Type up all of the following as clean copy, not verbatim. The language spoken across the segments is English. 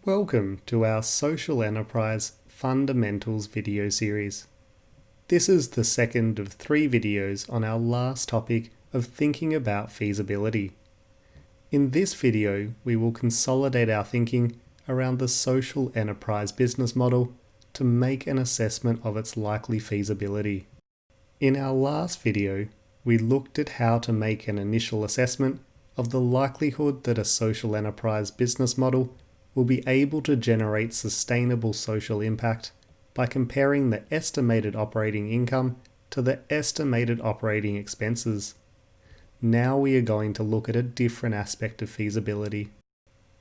Welcome to our Social Enterprise Fundamentals video series. This is the second of 3 videos on our last topic of thinking about feasibility. In this video, we will consolidate our thinking around the social enterprise business model to make an assessment of its likely feasibility. In our last video, we looked at how to make an initial assessment of the likelihood that a social enterprise business model will be able to generate sustainable social impact by comparing the estimated operating income to the estimated operating expenses. Now we are going to look at a different aspect of feasibility.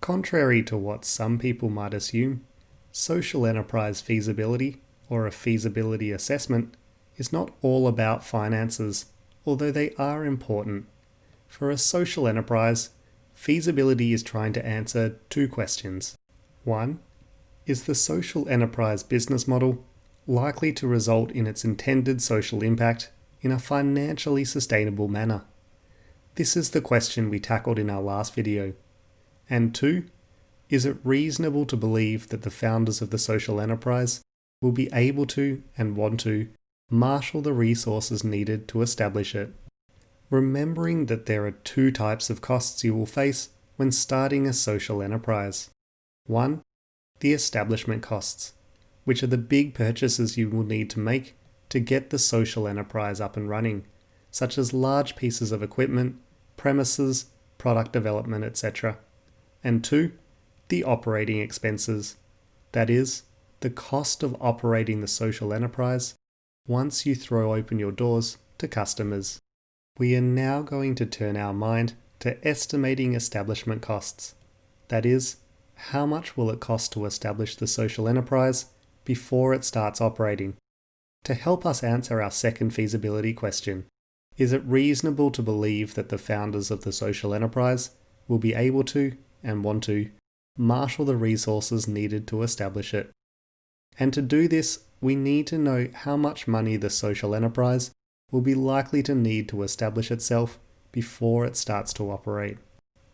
Contrary to what some people might assume, social enterprise feasibility, or a feasibility assessment, is not all about finances, although they are important. For a social enterprise, feasibility is trying to answer 2 questions. 1. Is the social enterprise business model likely to result in its intended social impact in a financially sustainable manner? This is the question we tackled in our last video. And 2. Is it reasonable to believe that the founders of the social enterprise will be able to and want to marshal the resources needed to establish it? Remembering that there are 2 types of costs you will face when starting a social enterprise. 1. The establishment costs, which are the big purchases you will need to make to get the social enterprise up and running, such as large pieces of equipment, premises, product development, etc. And 2. The operating expenses, that is, the cost of operating the social enterprise once you throw open your doors to customers. We are now going to turn our mind to estimating establishment costs. That is, how much will it cost to establish the social enterprise before it starts operating? To help us answer our second feasibility question, is it reasonable to believe that the founders of the social enterprise will be able to and want to marshal the resources needed to establish it? And to do this, we need to know how much money the social enterprise will be likely to need to establish itself before it starts to operate.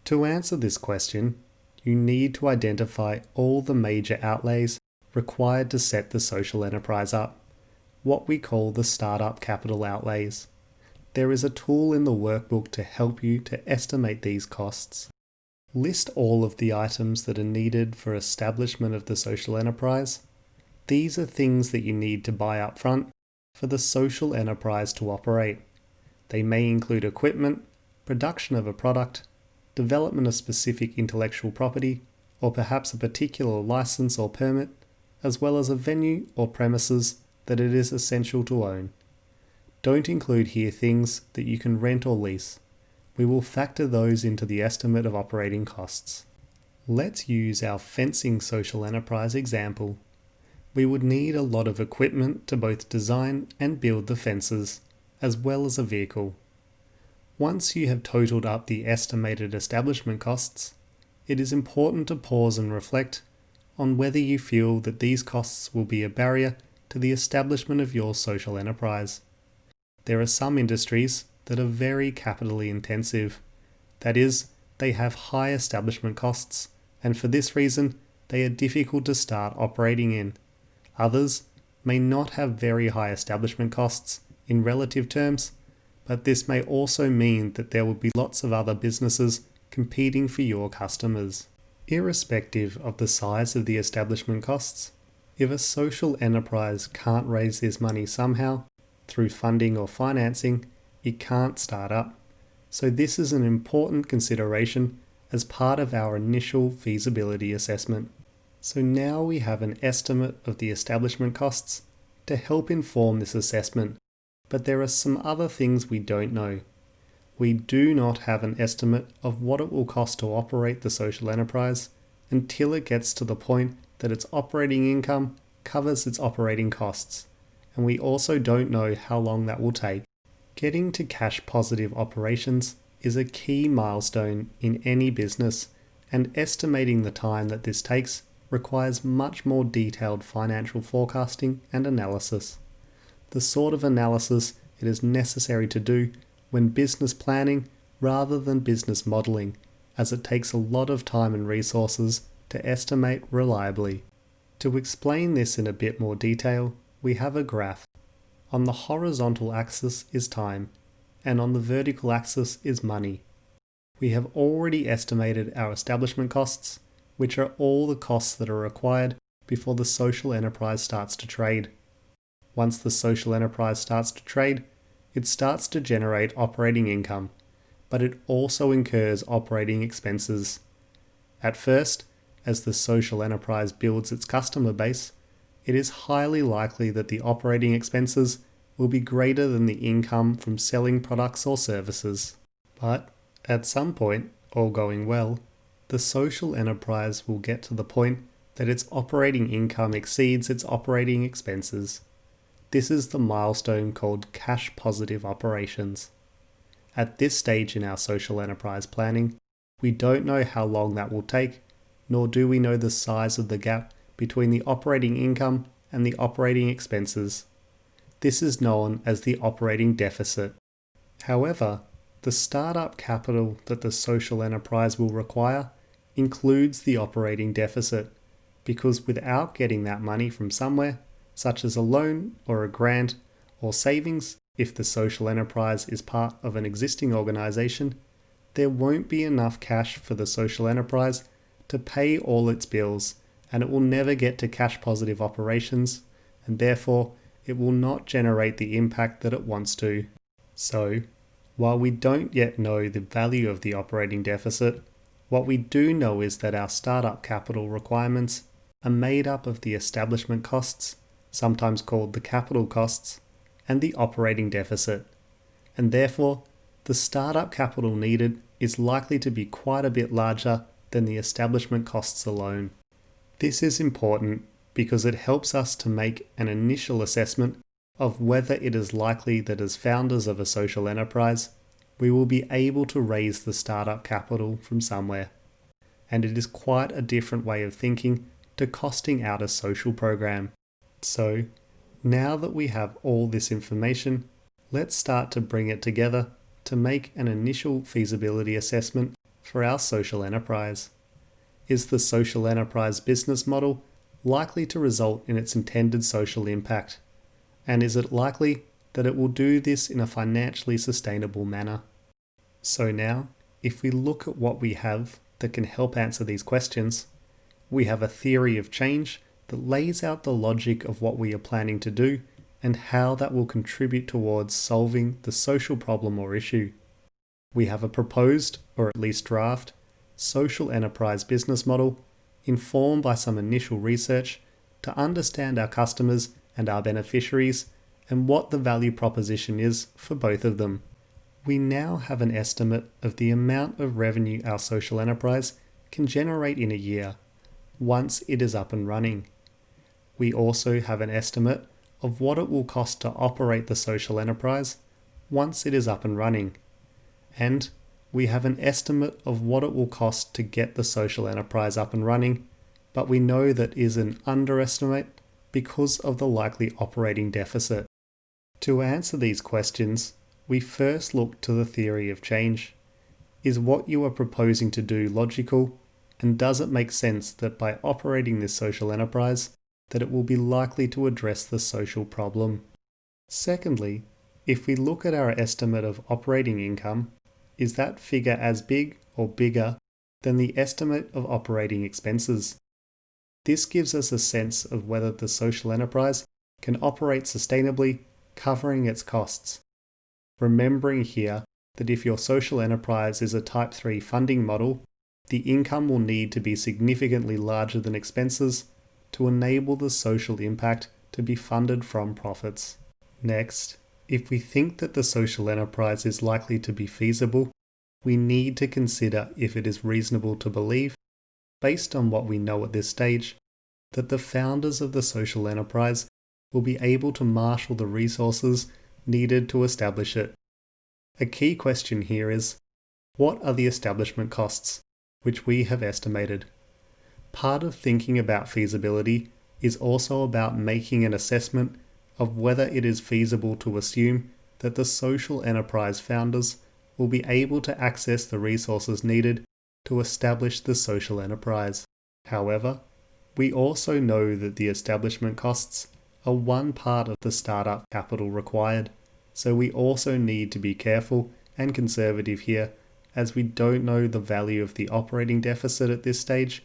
To answer this question, you need to identify all the major outlays required to set the social enterprise up, what we call the startup capital outlays. There is a tool in the workbook to help you to estimate these costs. List all of the items that are needed for establishment of the social enterprise. These are things that you need to buy up front for the social enterprise to operate. They may include equipment, production of a product, development of specific intellectual property, or perhaps a particular license or permit, as well as a venue or premises that it is essential to own. Don't include here things that you can rent or lease. We will factor those into the estimate of operating costs. Let's use our fencing social enterprise example. We would need a lot of equipment to both design and build the fences, as well as a vehicle. Once you have totaled up the estimated establishment costs, it is important to pause and reflect on whether you feel that these costs will be a barrier to the establishment of your social enterprise. There are some industries that are very capitally intensive. That is, they have high establishment costs, and for this reason, they are difficult to start operating in. Others may not have very high establishment costs in relative terms, but this may also mean that there will be lots of other businesses competing for your customers. Irrespective of the size of the establishment costs, if a social enterprise can't raise this money somehow, through funding or financing, it can't start up. So this is an important consideration as part of our initial feasibility assessment. So now we have an estimate of the establishment costs to help inform this assessment, but there are some other things we don't know. We do not have an estimate of what it will cost to operate the social enterprise until it gets to the point that its operating income covers its operating costs, and we also don't know how long that will take. Getting to cash positive operations is a key milestone in any business, and estimating the time that this takes requires much more detailed financial forecasting and analysis. The sort of analysis it is necessary to do when business planning rather than business modelling, as it takes a lot of time and resources to estimate reliably. To explain this in a bit more detail, we have a graph. On the horizontal axis is time, and on the vertical axis is money. We have already estimated our establishment costs, which are all the costs that are required before the social enterprise starts to trade. Once the social enterprise starts to trade, it starts to generate operating income, but it also incurs operating expenses. At first, as the social enterprise builds its customer base, it is highly likely that the operating expenses will be greater than the income from selling products or services. But at some point, all going well, the social enterprise will get to the point that its operating income exceeds its operating expenses. This is the milestone called cash positive operations. At this stage in our social enterprise planning, we don't know how long that will take, nor do we know the size of the gap between the operating income and the operating expenses. This is known as the operating deficit. However, the startup capital that the social enterprise will require includes the operating deficit, because without getting that money from somewhere, such as a loan or a grant or savings, if the social enterprise is part of an existing organization, there won't be enough cash for the social enterprise to pay all its bills, and it will never get to cash positive operations, and therefore it will not generate the impact that it wants to. So, while we don't yet know the value of the operating deficit, what we do know is that our startup capital requirements are made up of the establishment costs, sometimes called the capital costs, and the operating deficit, and therefore the startup capital needed is likely to be quite a bit larger than the establishment costs alone. This is important because it helps us to make an initial assessment of whether it is likely that as founders of a social enterprise, we will be able to raise the startup capital from somewhere. And it is quite a different way of thinking to costing out a social program. So, now that we have all this information, let's start to bring it together to make an initial feasibility assessment for our social enterprise. Is the social enterprise business model likely to result in its intended social impact? And is it likely that it will do this in a financially sustainable manner? So now, if we look at what we have that can help answer these questions, we have a theory of change that lays out the logic of what we are planning to do and how that will contribute towards solving the social problem or issue. We have a proposed, or at least draft, social enterprise business model informed by some initial research to understand our customers and our beneficiaries and what the value proposition is for both of them. We now have an estimate of the amount of revenue our social enterprise can generate in a year once it is up and running. We also have an estimate of what it will cost to operate the social enterprise once it is up and running. And we have an estimate of what it will cost to get the social enterprise up and running, but we know that is an underestimate because of the likely operating deficit. To answer these questions, we first look to the theory of change. Is what you are proposing to do logical, and does it make sense that by operating this social enterprise, that it will be likely to address the social problem? Secondly, if we look at our estimate of operating income, is that figure as big or bigger than the estimate of operating expenses? This gives us a sense of whether the social enterprise can operate sustainably, covering its costs. Remembering here that if your social enterprise is a Type 3 funding model, the income will need to be significantly larger than expenses to enable the social impact to be funded from profits. Next, if we think that the social enterprise is likely to be feasible, we need to consider if it is reasonable to believe, based on what we know at this stage, that the founders of the social enterprise will be able to marshal the resources needed to establish it. A key question here is, what are the establishment costs, which we have estimated? Part of thinking about feasibility is also about making an assessment of whether it is feasible to assume that the social enterprise founders will be able to access the resources needed to establish the social enterprise. However, we also know that the establishment costs are one part of the startup capital required, so we also need to be careful and conservative here, as we don't know the value of the operating deficit at this stage,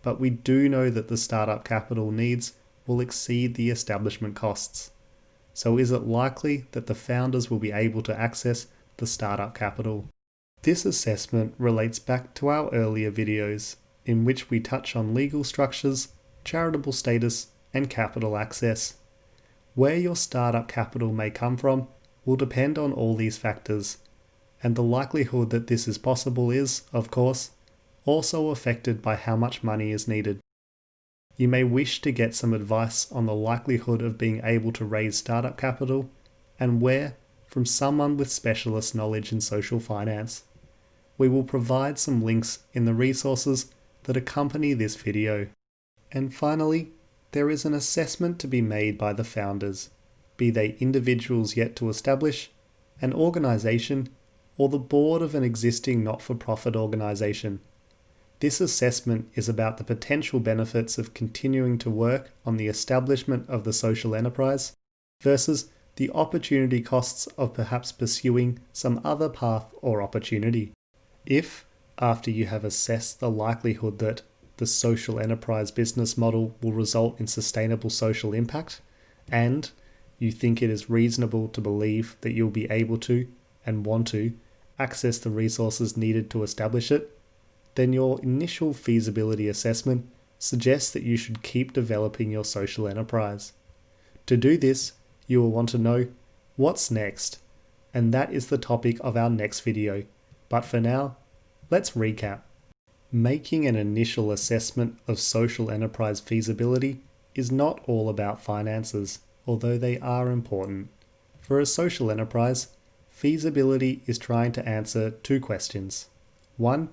but we do know that the startup capital needs will exceed the establishment costs. So is it likely that the founders will be able to access the startup capital? This assessment relates back to our earlier videos, in which we touch on legal structures, charitable status, and capital access. Where your startup capital may come from will depend on all these factors, and the likelihood that this is possible is, of course, also affected by how much money is needed. You may wish to get some advice on the likelihood of being able to raise startup capital, and where, from someone with specialist knowledge in social finance. We will provide some links in the resources that accompany this video. And finally, there is an assessment to be made by the founders, be they individuals yet to establish, an organisation, or the board of an existing not-for-profit organisation. This assessment is about the potential benefits of continuing to work on the establishment of the social enterprise versus the opportunity costs of perhaps pursuing some other path or opportunity. If, after you have assessed the likelihood that the social enterprise business model will result in sustainable social impact, and you think it is reasonable to believe that you'll be able to and want to access the resources needed to establish it, then your initial feasibility assessment suggests that you should keep developing your social enterprise. To do this, you will want to know what's next, and that is the topic of our next video. But for now, let's recap. Making an initial assessment of social enterprise feasibility is not all about finances, although they are important. For a social enterprise, feasibility is trying to answer two questions. One,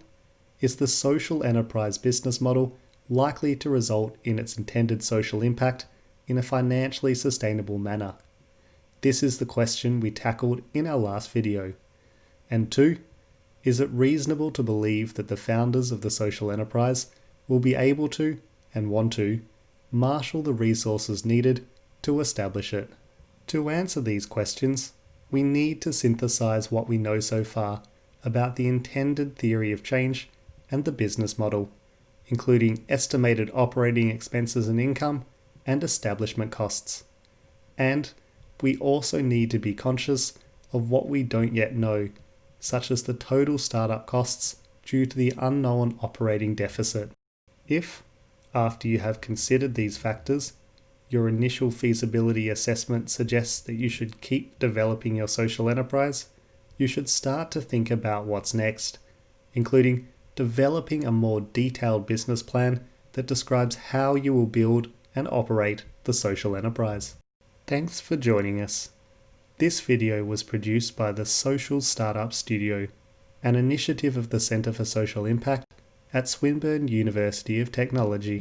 is the social enterprise business model likely to result in its intended social impact in a financially sustainable manner? This is the question we tackled in our last video. And two, is it reasonable to believe that the founders of the social enterprise will be able to, and want to, marshal the resources needed to establish it? To answer these questions, we need to synthesize what we know so far about the intended theory of change and the business model, including estimated operating expenses and income and establishment costs. And we also need to be conscious of what we don't yet know, such as the total startup costs due to the unknown operating deficit. If, after you have considered these factors, your initial feasibility assessment suggests that you should keep developing your social enterprise, you should start to think about what's next, including developing a more detailed business plan that describes how you will build and operate the social enterprise. Thanks for joining us. This video was produced by the Social Startup Studio, an initiative of the Centre for Social Impact at Swinburne University of Technology.